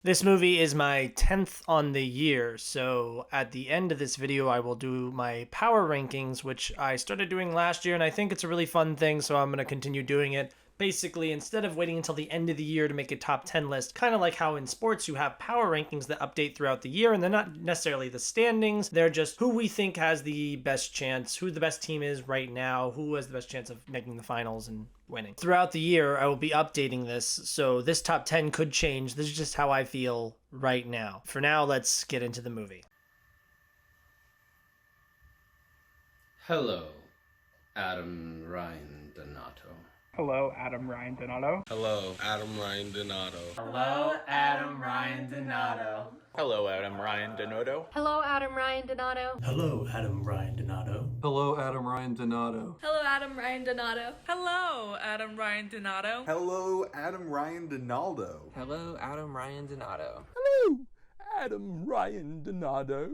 This movie is my 10th on the year, so at the end of this video I will do my power rankings, which I started doing last year, and I think it's a really fun thing, so I'm going to continue doing it. Basically, instead of waiting until the end of the year to make a top 10 list, kind of like how in sports you have power rankings that update throughout the year, and they're not necessarily the standings, they're just who we think has the best chance, who the best team is right now, who has the best chance of making the finals and winning. Throughout the year, I will be updating this, so this top 10 could change. This is just how I feel right now. For now, let's get into the movie. Hello, Adam Ryan Donato. Hello, Adam Ryan Donato. Hello, Adam Ryan Donato. Hello, Adam Ryan Donato. Hello, Adam Ryan Donato. Hello, Adam Ryan Donato. Hello, Adam Ryan Donato. Hello, Adam Ryan Donato. Hello, Adam Ryan Donato. Hello, Adam Ryan Donato. Hello, Adam Ryan Donaldo. Hello, Adam Ryan Donato. Hello, Adam Ryan Donato.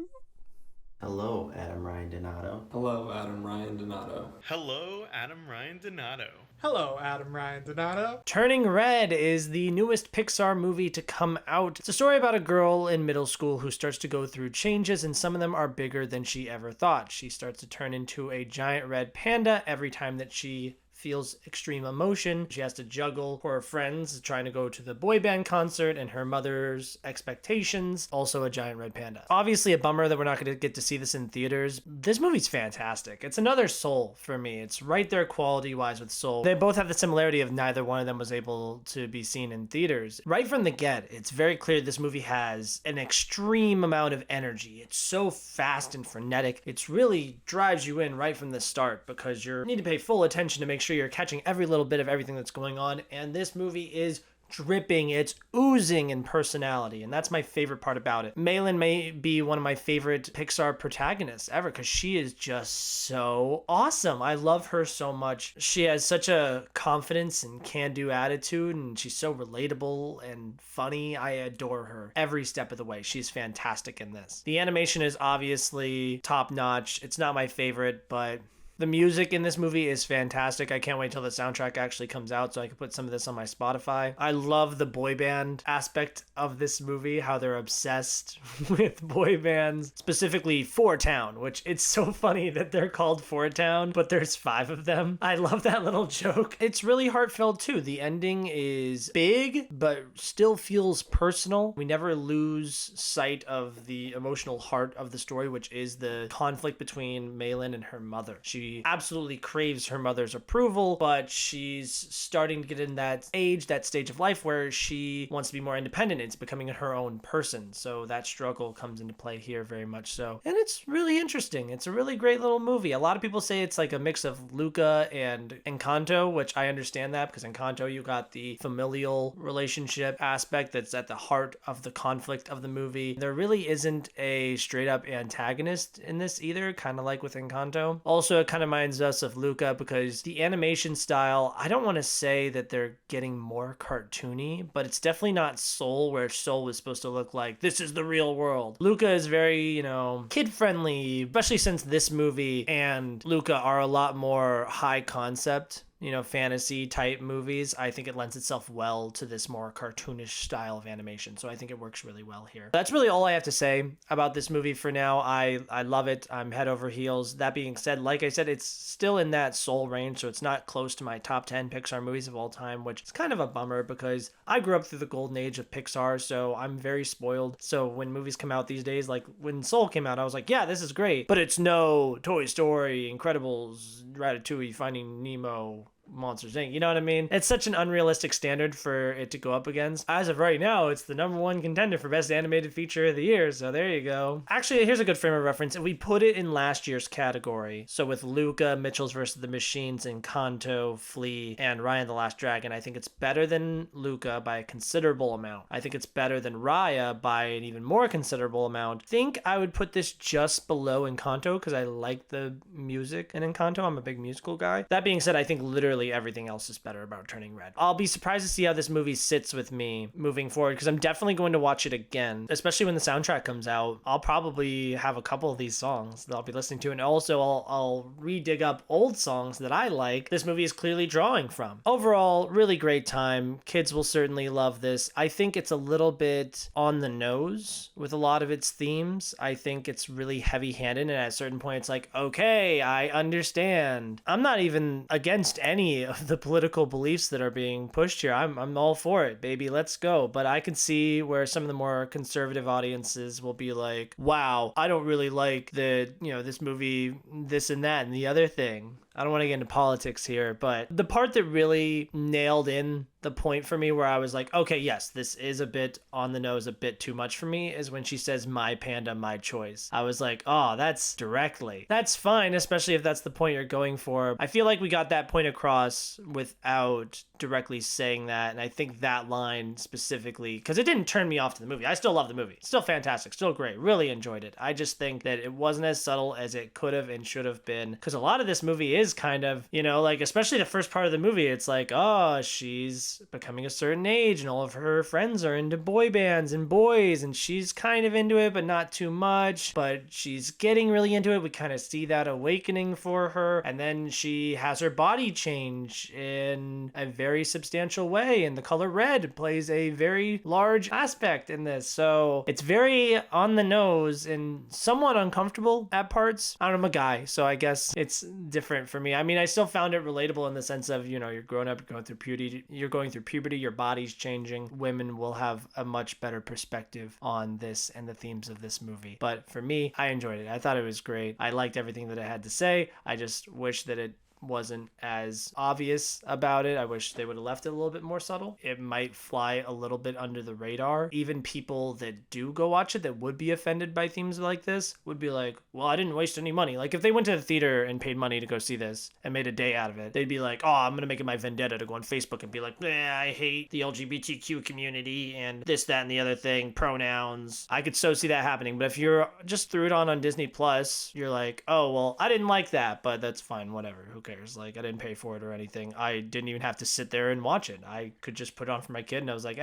Hello, Adam Ryan Donato. Hello, Adam Ryan Donato. Hello, Adam Ryan Donato. Hello, Adam Ryan Donato. Turning Red is the newest Pixar movie to come out. It's a story about a girl in middle school who starts to go through changes, and some of them are bigger than she ever thought. She starts to turn into a giant red panda every time that she feels extreme emotion. She has to juggle her friends trying to go to the boy band concert and her mother's expectations, also a giant red panda. Obviously a bummer that we're not going to get to see this in theaters. This movie's fantastic. It's another Soul for me. It's right there quality-wise with Soul. They both have the similarity of neither one of them was able to be seen in theaters. Right from the get, it's very clear this movie has an extreme amount of energy. It's so fast and frenetic. It really drives you in right from the start because you need to pay full attention to make sure you're catching every little bit of everything that's going on, and this movie is dripping, it's oozing in personality, and that's my favorite part about it. Malin may be one of my favorite Pixar protagonists ever because she is just so awesome. I love her so much. She has such a confidence and can-do attitude, and she's so relatable and funny. I adore her every step of the way. She's fantastic in this. The animation is obviously top-notch. It's not my favorite, but the music in this movie is fantastic. I can't wait till the soundtrack actually comes out so I can put some of this on my Spotify. I love the boy band aspect of this movie, how they're obsessed with boy bands, specifically Four Town, which it's so funny that they're called Four Town, but there's 5 of them. I love that little joke. It's really heartfelt too. The ending is big, but still feels personal. We never lose sight of the emotional heart of the story, which is the conflict between Malin and her mother. She absolutely craves her mother's approval, but she's starting to get in that stage of life where she wants to be more independent. It's becoming her own person. So that struggle comes into play here very much so. And it's really interesting. It's a really great little movie. A lot of people say it's like a mix of Luca and Encanto, which I understand that because Encanto, you got the familial relationship aspect that's at the heart of the conflict of the movie. There really isn't a straight up antagonist in this either, kind of like with Encanto. Also, it kind of reminds us of Luca because the animation style, I don't want to say that they're getting more cartoony, but it's definitely not Soul, where Soul was supposed to look like this is the real world. Luca is very, kid friendly, especially since this movie and Luca are a lot more high concept, fantasy type movies. I think it lends itself well to this more cartoonish style of animation. So I think it works really well here. That's really all I have to say about this movie for now. I love it. I'm head over heels. That being said, like I said, it's still in that Soul range. So it's not close to my top 10 Pixar movies of all time, which is kind of a bummer because I grew up through the golden age of Pixar. So I'm very spoiled. So when movies come out these days, like when Soul came out, I was like, yeah, this is great. But it's no Toy Story, Incredibles, Ratatouille, Finding Nemo, Monsters Inc. You know what I mean? It's such an unrealistic standard for it to go up against. As of right now, it's the #1 contender for best animated feature of the year. So there you go. Actually, here's a good frame of reference. If we put it in last year's category, so with Luca, Mitchell's vs. the Machines, Encanto, Flea, and Raya the Last Dragon, I think it's better than Luca by a considerable amount. I think it's better than Raya by an even more considerable amount. I think I would put this just below Encanto because I like the music in Encanto. I'm a big musical guy. That being said, I think literally clearly everything else is better about Turning Red. I'll be surprised to see how this movie sits with me moving forward, because I'm definitely going to watch it again, especially when the soundtrack comes out. I'll probably have a couple of these songs that I'll be listening to, and also I'll re-dig up old songs that I like this movie is clearly drawing from. Overall, really great time. Kids will certainly love this. I think it's a little bit on the nose with a lot of its themes. I think it's really heavy-handed, and at a certain point it's like, okay, I understand. I'm not even against any of the political beliefs that are being pushed here. I'm all for it, baby, let's go. But I can see where some of the more conservative audiences will be like, wow, I don't really like this movie, this and that and the other thing. I don't want to get into politics here, but the part that really nailed in the point for me where I was like, okay, yes, this is a bit on the nose, a bit too much for me, is when she says, my panda, my choice. I was like, oh, that's directly. That's fine, especially if that's the point you're going for. I feel like we got that point across without directly saying that, and I think that line specifically, because it didn't turn me off to the movie. I still love the movie. Still fantastic, still great, really enjoyed it. I just think that it wasn't as subtle as it could have and should have been, because a lot of this movie is kind of, like, especially the first part of the movie, it's like, oh, she's becoming a certain age and all of her friends are into boy bands and boys, and she's kind of into it but not too much, but she's getting really into it. We kind of see that awakening for her, and then she has her body change in a very substantial way, and the color red plays a very large aspect in this. So it's very on the nose and somewhat uncomfortable at parts. I don't know, I'm a guy, so I guess it's different for me. I mean, I still found it relatable in the sense of, you're growing up, you're going through puberty, your body's changing. Women will have a much better perspective on this and the themes of this movie. But for me, I enjoyed it. I thought it was great. I liked everything that it had to say. I just wish that it wasn't as obvious about it. I wish they would have left it a little bit more subtle. It might fly a little bit under the radar. Even people that do go watch it that would be offended by themes like this would be like, well, I didn't waste any money. Like, if they went to the theater and paid money to go see this and made a day out of it, they'd be like, oh, I'm gonna make it my vendetta to go on Facebook and be like, I hate the LGBTQ community and this, that, and the other thing, pronouns. I could so see that happening. But if you're just threw it on Disney Plus, you're like, oh, well, I didn't like that, but that's fine, whatever, who cares? Like, I didn't pay for it or anything. I didn't even have to sit there and watch it. I could just put it on for my kid, and I was like,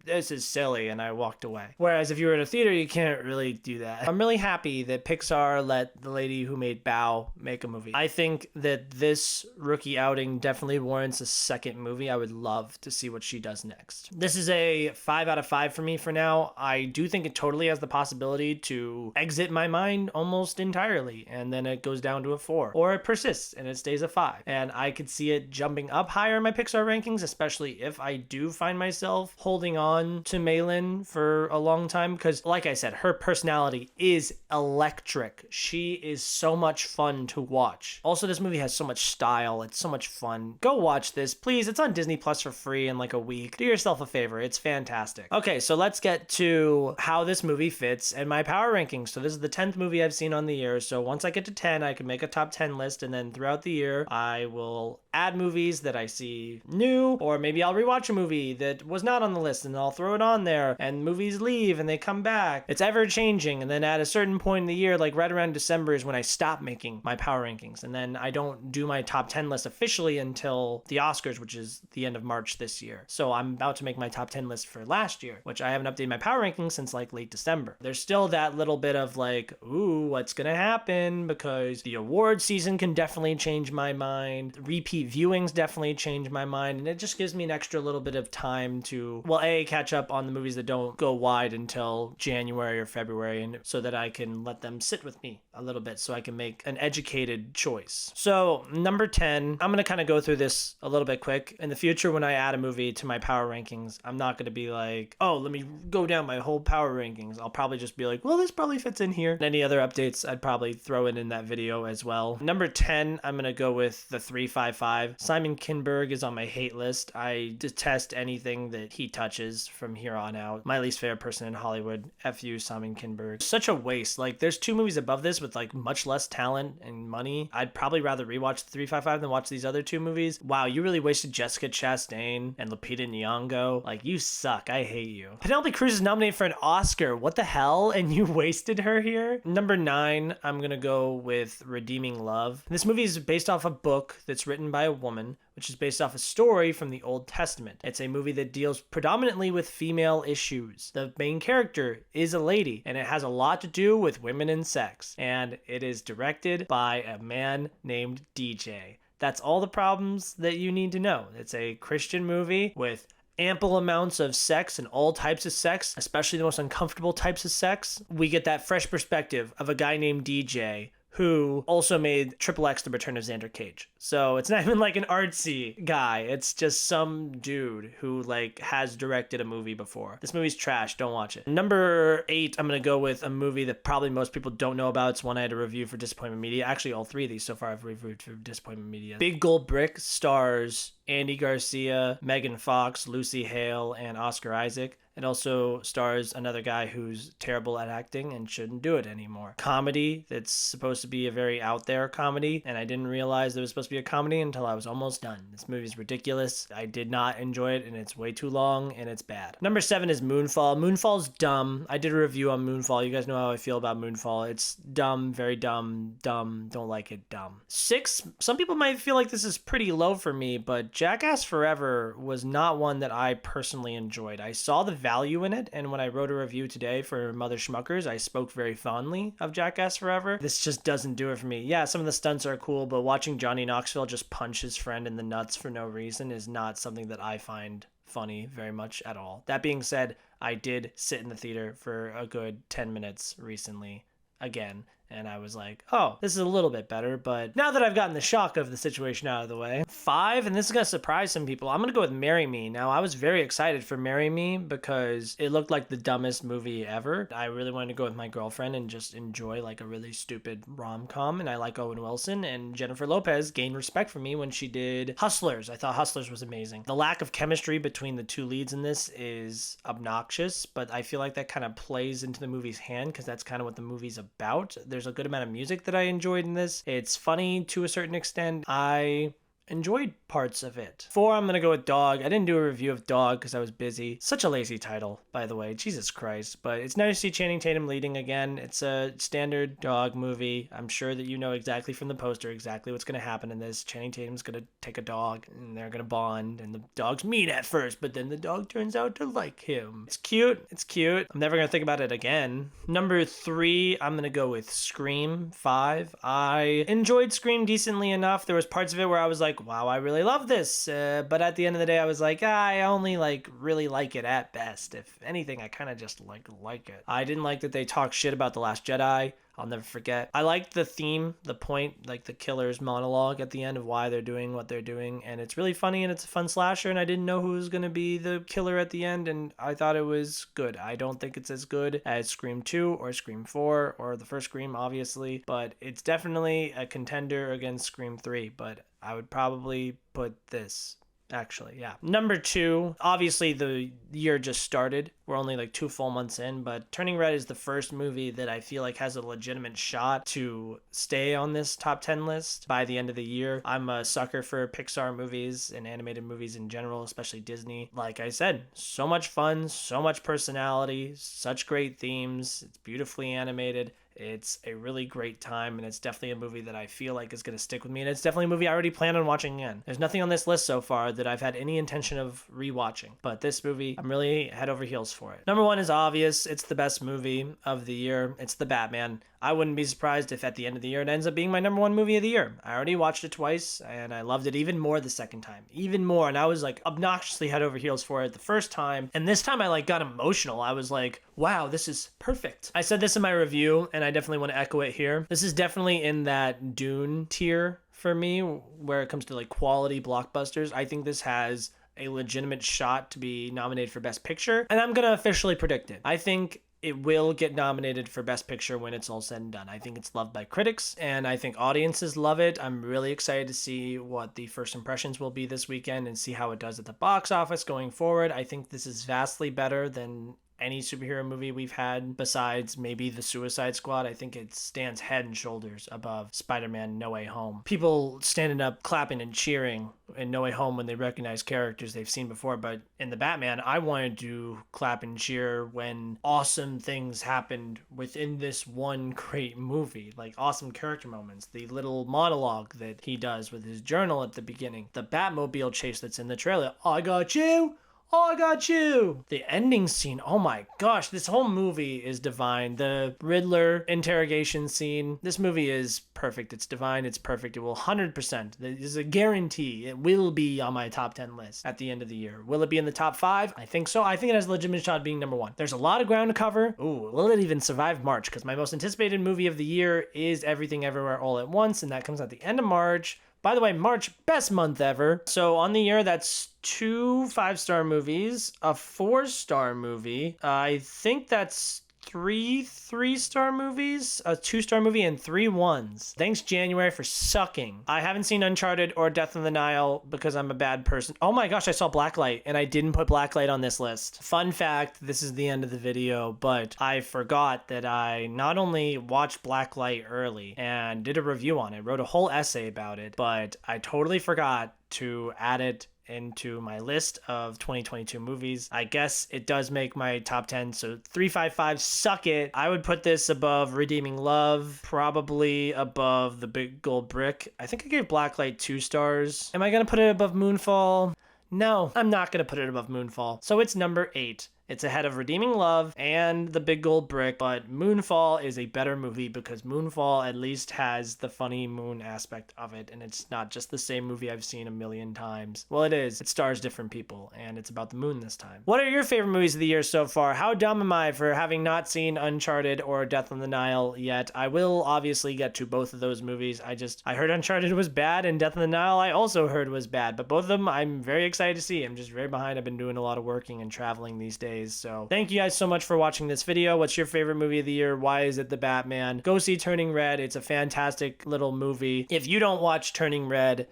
this is silly, and I walked away. Whereas if you were at a theater, you can't really do that. I'm really happy that Pixar let the lady who made Bao make a movie. I think that this rookie outing definitely warrants a second movie. I would love to see what she does next. This is a 5 out of 5 for me for now. I do think it totally has the possibility to exit my mind almost entirely, and then it goes down to a 4, or it persists and it stays a 5. And I could see it jumping up higher in my Pixar rankings, especially if I do find myself holding on to Malin for a long time, because like I said, her personality is electric. She is so much fun to watch. Also, this movie has so much style. It's so much fun. Go watch this, please. It's on Disney Plus for free in like a week. Do yourself a favor. It's fantastic. Okay, so let's get to how this movie fits and my power rankings. So this is the 10th movie I've seen on the year. So once I get to 10, I can make a top 10 list, and then throughout the year, I will add movies that I see new, or maybe I'll rewatch a movie that was not on the list and I'll throw it on there, and movies leave and they come back. It's ever changing, and then at a certain point in the year, like right around December, is when I stop making my power rankings, and then I don't do my top 10 list officially until the Oscars, which is the end of March this year. So I'm about to make my top 10 list for last year, which I haven't updated my power rankings since like late December. There's still that little bit of like, ooh, what's gonna happen, because the award season can definitely change my mind. Repeat viewings definitely change my mind, and it just gives me an extra little bit of time to, well, catch up on the movies that don't go wide until January or February, and so that I can let them sit with me a little bit so I can make an educated choice. So number 10, I'm going to kind of go through this a little bit quick. In the future, when I add a movie to my power rankings, I'm not going to be like, oh, let me go down my whole power rankings. I'll probably just be like, well, this probably fits in here. And any other updates, I'd probably throw in that video as well. Number 10, I'm going to go with the 355. Simon Kinberg is on my hate list. I detest anything that he touches from here on out. My least favorite person in Hollywood. F you, Simon Kinberg. Such a waste. Like, there's 2 movies above this with like much less talent and money. I'd probably rather rewatch the 355 than watch these other 2 movies. Wow, you really wasted Jessica Chastain and Lupita Nyong'o. Like, you suck. I hate you. Penelope Cruz is nominated for an Oscar. What the hell? And you wasted her here? Number 9, I'm gonna go with Redeeming Love. This movie is based off a book that's written by a Woman, which is based off a story from the Old Testament. It's a movie that deals predominantly with female issues. The main character is a lady, and it has a lot to do with women and sex. And it is directed by a man named DJ. That's all the problems that you need to know. It's a Christian movie with ample amounts of sex and all types of sex, especially the most uncomfortable types of sex. We get that fresh perspective of a guy named DJ who also made Triple X: The Return of Xander Cage. So it's not even like an artsy guy. It's just some dude who like has directed a movie before. This movie's trash. Don't watch it. Number 8, I'm going to go with a movie that probably most people don't know about. It's one I had to review for Disappointment Media. Actually, all 3 of these so far I've reviewed for Disappointment Media. Big Gold Brick stars Andy Garcia, Megan Fox, Lucy Hale, and Oscar Isaac. It also stars another guy who's terrible at acting and shouldn't do it anymore. Comedy that's supposed to be a very out there comedy, and I didn't realize there was supposed to be a comedy until I was almost done. This movie's ridiculous. I did not enjoy it, and it's way too long, and it's bad. Number 7 is Moonfall. Moonfall's dumb. I did a review on Moonfall. You guys know how I feel about Moonfall. It's dumb, very dumb, don't like it, dumb. 6, some people might feel like this is pretty low for me, but Jackass Forever was not one that I personally enjoyed. I saw the value in it, and when I wrote a review today for Mother Schmuckers, I spoke very fondly of Jackass Forever. This just doesn't do it for me. Yeah, some of the stunts are cool, but watching Johnny Knoxville just punch his friend in the nuts for no reason is not something that I find funny very much at all. That being said, I did sit in the theater for a good 10 minutes recently again, and I was like, oh, this is a little bit better. But now that I've gotten the shock of the situation out of the way, 5, and this is going to surprise some people, I'm going to go with Marry Me. Now, I was very excited for Marry Me because it looked like the dumbest movie ever. I really wanted to go with my girlfriend and just enjoy like a really stupid rom-com, and I like Owen Wilson, and Jennifer Lopez gained respect for me when she did Hustlers. I thought Hustlers was amazing. The lack of chemistry between the 2 leads in this is obnoxious, but I feel like that kind of plays into the movie's hand because that's kind of what the movie's about. There's a good amount of music that I enjoyed in this. It's funny to a certain extent. I enjoyed parts of it. 4, I'm gonna go with Dog. I didn't do a review of Dog because I was busy. Such a lazy title, by the way. Jesus Christ. But it's nice to see Channing Tatum leading again. It's a standard dog movie. I'm sure that you know exactly from the poster exactly what's gonna happen in this. Channing Tatum's gonna take a dog and they're gonna bond, and the dogs meet at first, but then the dog turns out to like him. It's cute. It's cute. I'm never gonna think about it again. Number 3, I'm gonna go with Scream 5. I enjoyed Scream decently enough. There was parts of it where I was like, wow, I really love this. But at the end of the day, I was like, I only like really like it at best. If anything, I kind of just like it. I didn't like that they talk shit about The Last Jedi. I'll never forget. I liked the theme, the point, like the killer's monologue at the end of why they're doing what they're doing. And it's really funny and it's a fun slasher. And I didn't know who was going to be the killer at the end. And I thought it was good. I don't think it's as good as Scream 2 or Scream 4 or the first Scream, obviously. But it's definitely a contender against Scream 3. But I would probably put this, actually, yeah. Number 2, obviously the year just started. We're only like 2 full months in, but Turning Red is the first movie that I feel like has a legitimate shot to stay on this top 10 list by the end of the year. I'm a sucker for Pixar movies and animated movies in general, especially Disney. Like I said, so much fun, so much personality, such great themes. It's beautifully animated. It's a really great time, and it's definitely a movie that I feel like is going to stick with me, and it's definitely a movie I already plan on watching again. There's nothing on this list so far that I've had any intention of rewatching, but this movie, I'm really head over heels for it. Number 1 is obvious. It's the best movie of the year. It's The Batman. I wouldn't be surprised if at the end of the year it ends up being my number 1 movie of the year. I already watched it twice, and I loved it even more the second time. Even more, and I was like obnoxiously head over heels for it the first time, and this time I like got emotional. I was like, wow, this is perfect. I said this in my review, and I definitely want to echo it here. This is definitely in that Dune tier for me where it comes to like quality blockbusters. I think this has a legitimate shot to be nominated for Best Picture, and I'm gonna officially predict it. I think it will get nominated for Best Picture when it's all said and done. I think it's loved by critics, and I think audiences love it. I'm really excited to see what the first impressions will be this weekend and see how it does at the box office going forward. I think this is vastly better than any superhero movie we've had besides maybe the Suicide Squad. I think it stands head and shoulders above Spider-Man No Way Home. People standing up, clapping and cheering in No Way Home when they recognize characters they've seen before, but in the Batman, I wanted to clap and cheer when awesome things happened within this one great movie, like awesome character moments, the little monologue that he does with his journal at the beginning, the Batmobile chase that's in the trailer. I got you! Oh, I got you! The ending scene, oh my gosh, this whole movie is divine. The Riddler interrogation scene, this movie is perfect. It's divine, it's perfect. It will 100%, this is a guarantee, it will be on my top 10 list at the end of the year. Will it be in the top 5? I think so. I think it has a legitimate shot of being number 1. There's a lot of ground to cover. Ooh, will it even survive March? Because my most anticipated movie of the year is Everything Everywhere All at Once, and that comes out the end of March. By the way, March, best month ever. So on the year, that's 2 5-star movies, a 4-star movie. I think that's 3 3-star movies, a 2-star movie, and 3 1s. Thanks, January, for sucking. I haven't seen Uncharted or Death on the Nile because I'm a bad person. Oh my gosh, I saw Blacklight, and I didn't put Blacklight on this list. Fun fact, this is the end of the video, but I forgot that I not only watched Blacklight early and did a review on it, wrote a whole essay about it, but I totally forgot to add it into my list of 2022 movies. I guess it does make my top 10, so 355, suck it. I would put this above Redeeming Love, probably above The Big Gold Brick. I think I gave Blacklight 2 stars. Am I gonna put it above Moonfall? No, I'm not gonna put it above Moonfall. So it's number 8. It's ahead of Redeeming Love and The Big Gold Brick, but Moonfall is a better movie because Moonfall at least has the funny moon aspect of it, and it's not just the same movie I've seen a million times. Well, it is. It stars different people, and it's about the moon this time. What are your favorite movies of the year so far? How dumb am I for having not seen Uncharted or Death on the Nile yet? I will obviously get to both of those movies. I heard Uncharted was bad, and Death on the Nile I also heard was bad, but both of them I'm very excited to see. I'm just very behind. I've been doing a lot of working and traveling these days. So thank you guys so much for watching this video. What's your favorite movie of the year? Why is it The Batman? Go see Turning Red. It's a fantastic little movie. If you don't watch Turning Red,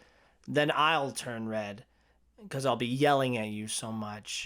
then I'll turn red because I'll be yelling at you so much.